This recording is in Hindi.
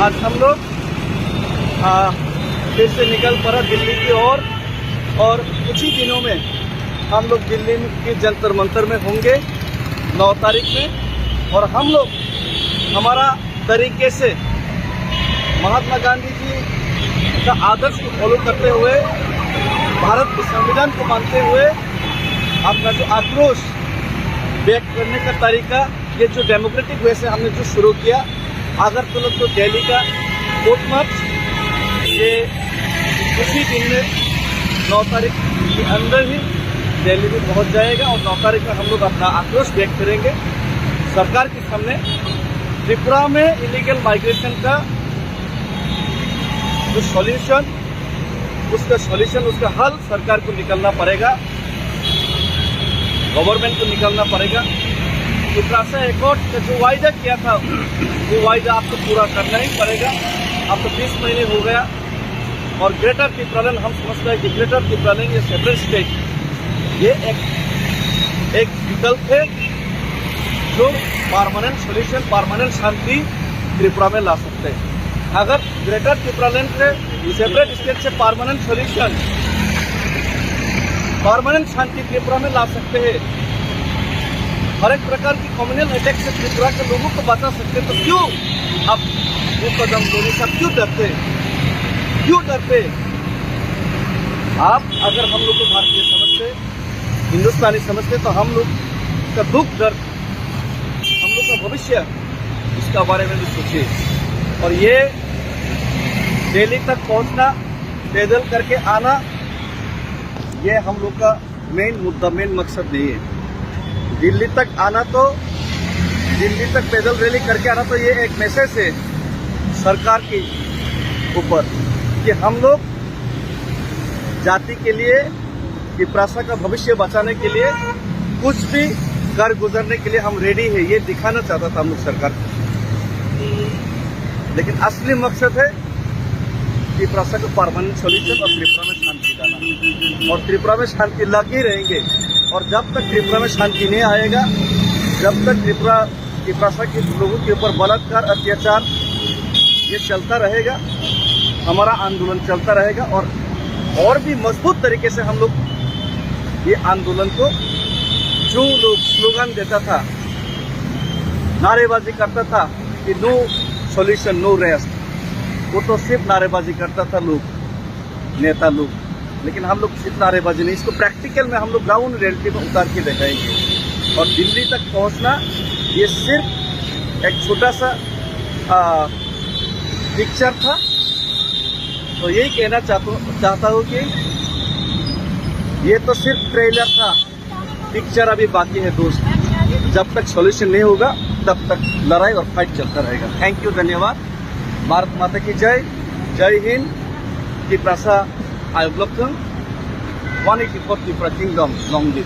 आज हम लोग फिर से निकल पड़ा दिल्ली की ओर और कुछ ही दिनों में हम लोग दिल्ली के जंतर मंतर में होंगे 9 तारीख में। और हम लोग हमारा तरीके से महात्मा गांधी जी का आदर्श को फॉलो करते हुए, भारत के संविधान को मानते हुए अपना जो आक्रोश व्यक्त करने का तरीका, ये जो डेमोक्रेटिक वे से हमने जो शुरू किया, अगर तो दिल्ली का कोर्ट मार्च ये उसी दिन में 9 तारीख के अंदर ही दिल्ली में पहुंच जाएगा। और 9 तारीख में हम लोग अपना आक्रोश व्यक्त करेंगे सरकार के सामने। त्रिपुरा में इलीगल माइग्रेशन का जो सॉल्यूशन, उसका हल सरकार को निकलना पड़ेगा, गवर्नमेंट को निकलना पड़ेगा। तिप्रासा एकॉर्ड का जो वायदा किया था, वो वायदा आपको पूरा करना ही पड़ेगा। अब तो 20 महीने हो गया और ग्रेटर तिप्रालैंड, हम समझते हैं कि ग्रेटर तिप्रालैंड ये सेपरेट स्टेट, ये एक विकल्प है जो परमानेंट सोल्यूशन, परमानेंट शांति त्रिपुरा में ला सकते हैं। अगर ग्रेटर तिप्रालैंड से सेपरेट स्टेट से परमानेंट सोल्यूशन, परमानेंट शांति त्रिपुरा में ला सकते हैं, हर एक प्रकार की कम्युनल अटैक से त्रिपुरा के लोगों को बचा सकते, तो क्यों अब वो कदम लेने से क्यों डरते? आप अगर हम लोग को भारतीय समझते, हिंदुस्तानी समझते, तो हम लोग का दुख दर्द, हम लोग का भविष्य, इसका बारे में भी सोचिए। और ये दिल्ली तक पहुंचना, पैदल करके आना, ये हम लोग का मेन मुद्दा, मेन मकसद नहीं है। दिल्ली तक आना तो, दिल्ली तक पैदल रैली करके आना तो ये एक मैसेज है सरकार के ऊपर कि हम लोग जाति के लिए, तिप्रासा का भविष्य बचाने के लिए कुछ भी कर गुजरने के लिए हम रेडी है, ये दिखाना चाहता था हम लोग सरकार को। लेकिन असली मकसद है तिप्रासा को परमानेंट सोल्यूशन और त्रिपुरा में शांति लाना। और त्रिपुरा में शांति लगे रहेंगे। और जब तक त्रिपुरा में शांति नहीं आएगा, जब तक तिप्रासा के लोगों के ऊपर बलात्कार, अत्याचार ये चलता रहेगा, हमारा आंदोलन चलता रहेगा। और भी मजबूत तरीके से हम लोग ये आंदोलन को, जो लोग स्लोगन देता था, नारेबाजी करता था कि नो सॉल्यूशन नो रेस्ट, वो तो सिर्फ नारेबाजी करता था लोग, नेता लोग। लेकिन हम लोग सिर्फ नारेबाजी नहीं, इसको प्रैक्टिकल में हम लोग ग्राउंड रियलिटी में उतार के दिखाएंगे। और दिल्ली तक पहुंचना ये सिर्फ एक छोटा सा पिक्चर था। तो यही कहना चाहता हूँ कि ये तो सिर्फ ट्रेलर था, पिक्चर अभी बाकी है दोस्त। जब तक सॉल्यूशन नहीं होगा तब तक लड़ाई और फाइट चलता रहेगा। थैंक यू, धन्यवाद। भारत माता की जय, जय Hind. Tiprasa Mwkthang 184 Tripura Kingdom, Tongdi।